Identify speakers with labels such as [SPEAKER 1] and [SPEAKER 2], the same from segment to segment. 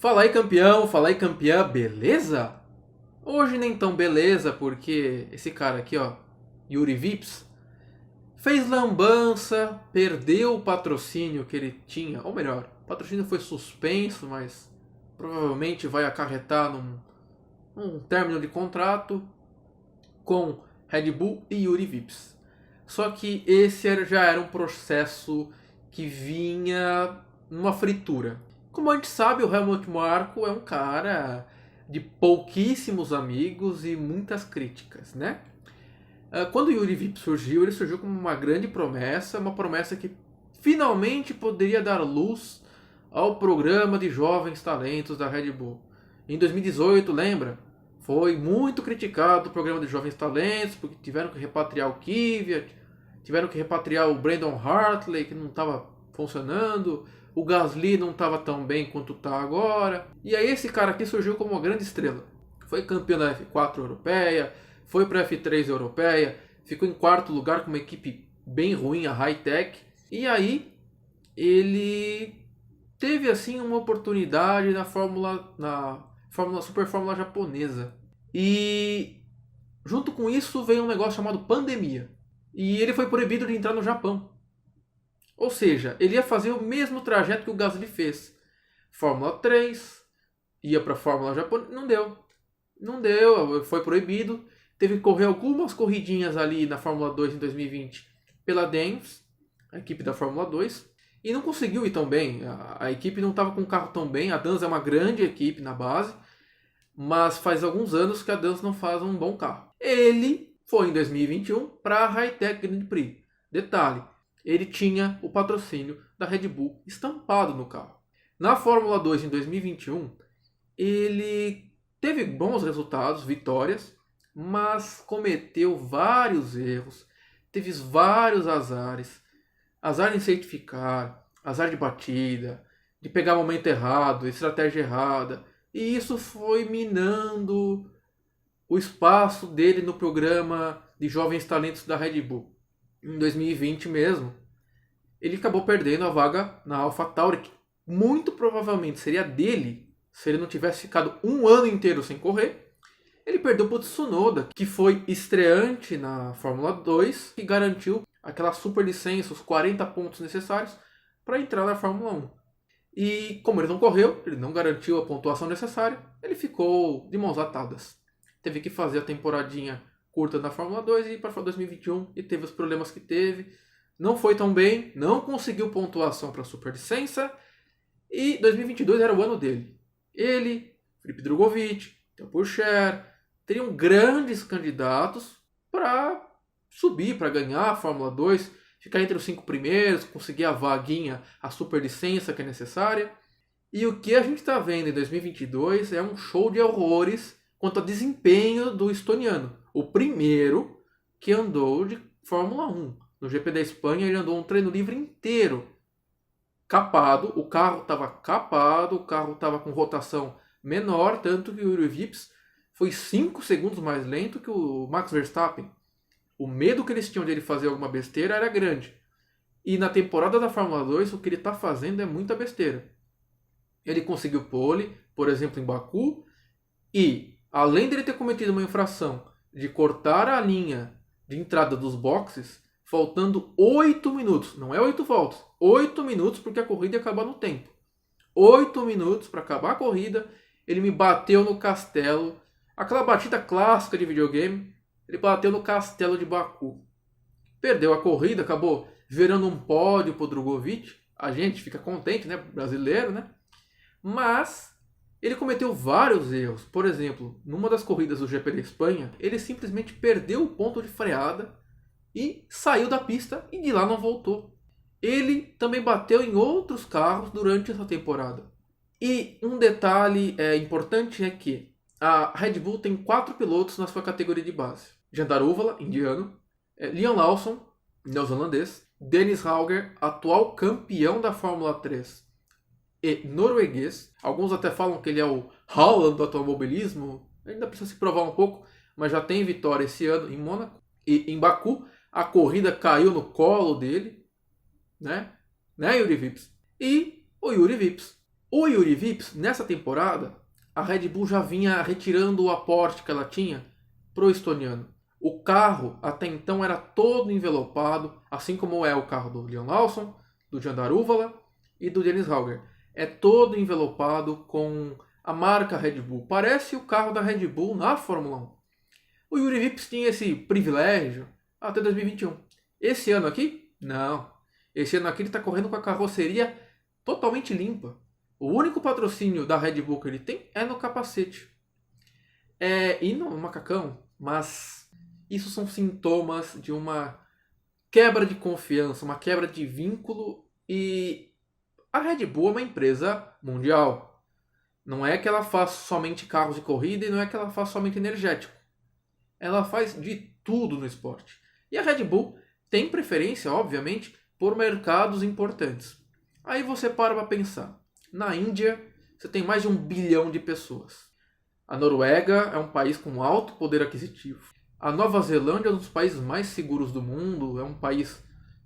[SPEAKER 1] Fala aí campeã, beleza? Hoje nem tão beleza, porque esse cara aqui, ó, Yuri Vips, fez lambança, perdeu o patrocínio que ele tinha, ou melhor, o patrocínio foi suspenso, mas provavelmente vai acarretar num término de contrato com Red Bull e Yuri Vips. Só que já era um processo que vinha numa fritura. Como a gente sabe, o Helmut Marko é um cara de pouquíssimos amigos e muitas críticas, né? Quando o Yuri Vips surgiu, ele surgiu como uma promessa que finalmente poderia dar luz ao programa de jovens talentos da Red Bull. Em 2018, lembra? Foi muito criticado o programa de jovens talentos, porque tiveram que repatriar o Kvyat, tiveram que repatriar o Brandon Hartley, que não estava funcionando, o Gasly não estava tão bem quanto está agora. E aí esse cara aqui surgiu como uma grande estrela. Foi campeão da F4 europeia, foi para a F3 europeia, ficou em quarto lugar com uma equipe bem ruim, a High Tech. E aí ele teve assim uma oportunidade na Super Fórmula japonesa. E junto com isso veio um negócio chamado pandemia. E ele foi proibido de entrar no Japão. Ou seja, ele ia fazer o mesmo trajeto que o Gasly fez. Fórmula 3, ia para a Fórmula japonesa, não deu, foi proibido. Teve que correr algumas corridinhas ali na Fórmula 2 em 2020 pela Dams, a equipe da Fórmula 2, e não conseguiu ir tão bem. A equipe não estava com o carro tão bem. A Dams é uma grande equipe na base, mas faz alguns anos que a Dams não faz um bom carro. Ele foi em 2021 para a High Tech Grand Prix. Detalhe, ele tinha o patrocínio da Red Bull estampado no carro. Na Fórmula 2 em 2021, ele teve bons resultados, vitórias, mas cometeu vários erros, teve vários azares. Azar em safety car, azar de batida, de pegar o momento errado, estratégia errada. E isso foi minando o espaço dele no programa de jovens talentos da Red Bull. Em 2020 mesmo, ele acabou perdendo a vaga na AlphaTauri, que muito provavelmente seria dele se ele não tivesse ficado um ano inteiro sem correr. Ele perdeu para o Tsunoda, que foi estreante na Fórmula 2 e garantiu aquela super licença, os 40 pontos necessários para entrar na Fórmula 1. E como ele não correu, ele não garantiu a pontuação necessária, ele ficou de mãos atadas. Teve que fazer a temporadinha curta na Fórmula 2 e ir para 2021 e teve os problemas que teve. Não foi tão bem, não conseguiu pontuação para a superlicença e 2022 era o ano dele. Ele, Felipe Drugovich, Theo Pourchaire, teriam grandes candidatos para subir, para ganhar a Fórmula 2, ficar entre os 5 primeiros, conseguir a vaguinha, a superlicença que é necessária. E o que a gente está vendo em 2022 é um show de horrores quanto ao desempenho do estoniano. O primeiro que andou de Fórmula 1. No GP da Espanha ele andou um treino livre inteiro capado, o carro estava capado, o carro estava com rotação menor, tanto que o Yuri Vips foi 5 segundos mais lento que o Max Verstappen. O medo que eles tinham de ele fazer alguma besteira era grande. E na temporada da Fórmula 2 o que ele está fazendo é muita besteira. Ele conseguiu pole, por exemplo, em Baku, e além de ele ter cometido uma infração de cortar a linha de entrada dos boxes, faltando 8 minutos, não é 8 voltas, 8 minutos porque a corrida ia acabar no tempo. 8 minutos para acabar a corrida, ele me bateu no castelo, aquela batida clássica de videogame, ele bateu no castelo de Baku. Perdeu a corrida, acabou virando um pódio para o Drugovich, a gente fica contente, né, brasileiro, né? Mas ele cometeu vários erros. Por exemplo, numa das corridas do GP da Espanha, ele simplesmente perdeu o ponto de freada e saiu da pista e de lá não voltou. Ele também bateu em outros carros durante essa temporada. E um detalhe importante é que a Red Bull tem 4 pilotos na sua categoria de base. Jandar Uvala, indiano, Liam Lawson, neozelandês, Dennis Hauger, atual campeão da Fórmula 3 e norueguês. Alguns até falam que ele é o Haaland do automobilismo. Ainda precisa se provar um pouco, mas já tem vitória esse ano em Mônaco. E em Baku, a corrida caiu no colo dele, né Yuri Vips? E o Yuri Vips O Yuri Vips, nessa temporada, a Red Bull já vinha retirando o aporte que ela tinha pro estoniano. O carro até então era todo envelopado, assim como é o carro do Liam Lawson, do Jandaruvala e do Dennis Hauger. É todo envelopado com a marca Red Bull. Parece o carro da Red Bull na Fórmula 1. O Yuri Vips tinha esse privilégio até 2021. Esse ano aqui, não. Esse ano aqui ele está correndo com a carroceria totalmente limpa. O único patrocínio da Red Bull que ele tem é no capacete. E no macacão, mas isso são sintomas de uma quebra de confiança, uma quebra de vínculo, e a Red Bull é uma empresa mundial. Não é que ela faz somente carros de corrida e não é que ela faz somente energético. Ela faz de tudo no esporte. E a Red Bull tem preferência, obviamente, por mercados importantes. Aí você para pensar. Na Índia, você tem mais de 1 bilhão de pessoas. A Noruega é um país com alto poder aquisitivo. A Nova Zelândia é um dos países mais seguros do mundo, é um país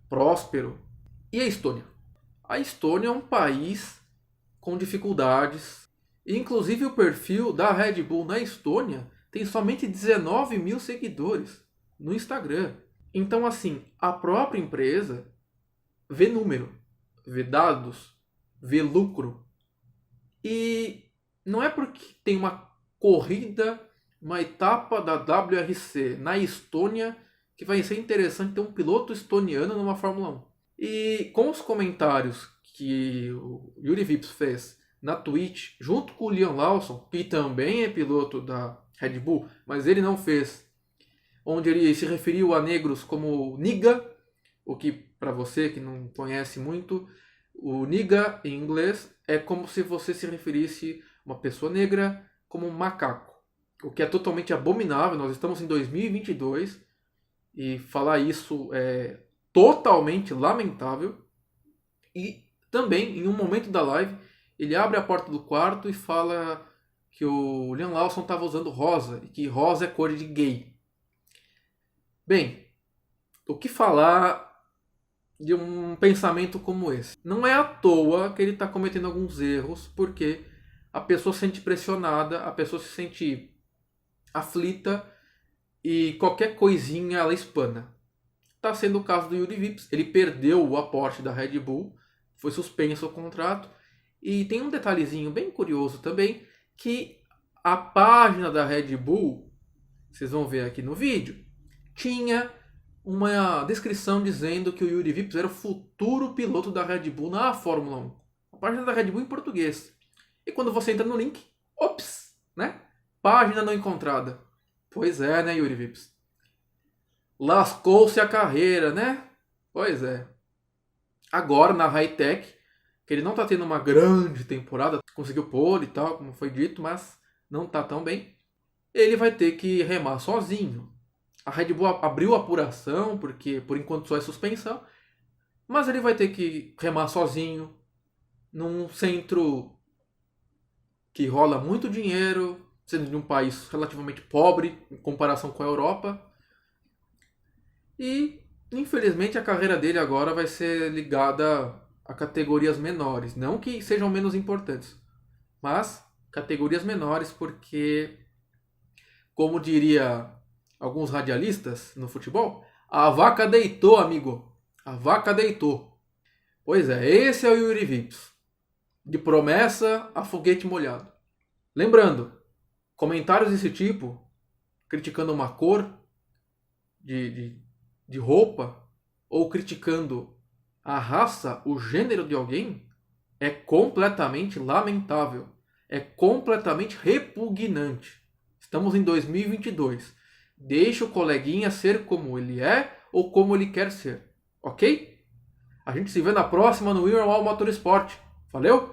[SPEAKER 1] próspero. E a Estônia? A Estônia é um país com dificuldades. E, inclusive, o perfil da Red Bull na Estônia tem somente 19 mil seguidores no Instagram. Então, assim, a própria empresa vê número, vê dados, vê lucro. E não é porque tem uma corrida, uma etapa da WRC na Estônia que vai ser interessante ter um piloto estoniano numa Fórmula 1. E com os comentários que o Yuri Vips fez na Twitch, junto com o Liam Lawson, que também é piloto da Red Bull, mas ele não fez, onde ele se referiu a negros como niga, o que, para você que não conhece muito, o niga em inglês é como se você se referisse a uma pessoa negra como um macaco, o que é totalmente abominável. Nós estamos em 2022 e falar isso é totalmente lamentável. E também, em um momento da live, ele abre a porta do quarto e fala que o Liam Lawson estava usando rosa e que rosa é cor de gay. Bem, o que falar de um pensamento como esse? Não é à toa que ele está cometendo alguns erros, porque a pessoa se sente pressionada, a pessoa se sente aflita e qualquer coisinha ela espana. Está sendo o caso do Yuri Vips. Ele perdeu o aporte da Red Bull, foi suspenso o contrato. E tem um detalhezinho bem curioso também, que a página da Red Bull, vocês vão ver aqui no vídeo, tinha uma descrição dizendo que o Yuri Vips era o futuro piloto da Red Bull na Fórmula 1. A página da Red Bull em português. E quando você entra no link, ops, né? Página não encontrada. Pois é, né, Yuri Vips? Lascou-se a carreira, né? Pois é. Agora, na High-Tech, que ele não está tendo uma grande temporada, conseguiu pole e tal, como foi dito, mas não está tão bem, ele vai ter que remar sozinho. A Red Bull abriu a apuração, porque por enquanto só é suspensão, mas ele vai ter que remar sozinho, num centro que rola muito dinheiro, sendo de um país relativamente pobre em comparação com a Europa. E, infelizmente, a carreira dele agora vai ser ligada a categorias menores. Não que sejam menos importantes, mas categorias menores, porque, como diria alguns radialistas no futebol, a vaca deitou, amigo. A vaca deitou. Pois é, esse é o Yuri Vips. De promessa a foguete molhado. Lembrando, comentários desse tipo, criticando uma cor de roupa, ou criticando a raça, o gênero de alguém, é completamente lamentável. É completamente repugnante. Estamos em 2022. Deixa o coleguinha ser como ele é ou como ele quer ser. Ok? A gente se vê na próxima no We Are All Motorsport. Valeu?